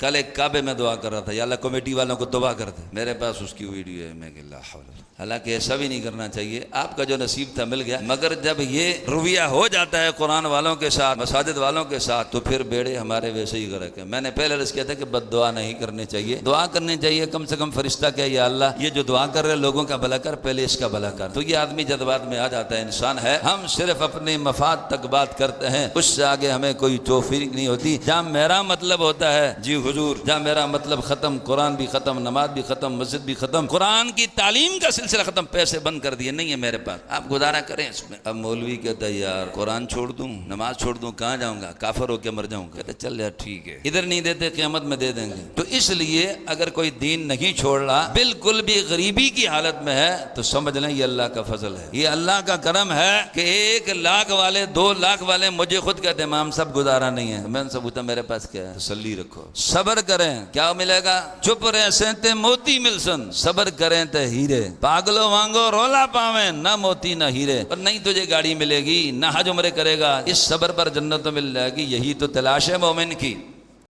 کل ایک کعبے میں دعا کر رہا تھا، یا اللہ کمیٹی والوں کو تباہ کر دے، میرے پاس اس کی ویڈیو ہے، میں کہ لا حول ولا قوة۔ حالانکہ ایسا بھی نہیں کرنا چاہیے، آپ کا جو نصیب تھا مل گیا، مگر جب یہ رویہ ہو جاتا ہے قرآن والوں کے ساتھ، مساجد والوں کے ساتھ، تو پھر بیڑے ہمارے ویسے ہی غرق ہیں۔ میں نے پہلے عرض کیا تھا کہ بد دعا نہیں کرنی چاہیے، دعا کرنی چاہیے، کم سے کم فرشتہ کہ یا اللہ یہ جو دعا کر رہے لوگوں کا بھلا کر، پہلے اس کا بھلا کر۔ تو یہ آدمی جذبات میں آ جاتا ہے، انسان ہے، ہم صرف اپنے مفاد تک بات کرتے ہیں، اس سے آگے ہمیں کوئی توفیق نہیں ہوتی۔ جہاں میرا مطلب ہوتا ہے جی حضور، جہاں میرا مطلب ختم، قرآن بھی ختم، نماز بھی ختم، مسجد بھی ختم، قرآن کی تعلیم کا سلسلہ ختم، پیسے بند کر دیے، نہیں ہے میرے پاس، آپ گزارا کریں اس میں۔ اب مولوی کہتا ہے یار قرآن چھوڑ دوں، نماز چھوڑ دوں، کہاں جاؤں گا، کافر ہو کے مر جاؤں گا۔ کہتا چل یار ٹھیک ہے، ادھر نہیں دیتے قیامت میں دے دیں گے۔ تو اس لیے اگر کوئی دین نہیں چھوڑ رہا، بالکل بھی غریبی کی حالت میں ہے، تو سمجھ لیں یہ اللہ کا فضل ہے، یہ اللہ کا کرم ہے کہ 1 لاکھ والے 2 لاکھ والے مجھے خود کہتے ہیں امام صاحب گزارا نہیں ہے۔ میں نے سب پوچھا میرے پاس کیا ہے؟ تسلی رکھو، صبر کریں، کیا ملے گا؟ چپ رہے سینتے موتی ملسن، صبر کریں تے ہیرے، پاگلو وانگو رولا پاویں، نہ موتی نہ ہیرے۔ اور نہیں تجھے گاڑی ملے گی، نہ حج عمرے کرے گا، اس صبر پر جنت مل جائے گی، یہی تو تلاش ہے مومن کی۔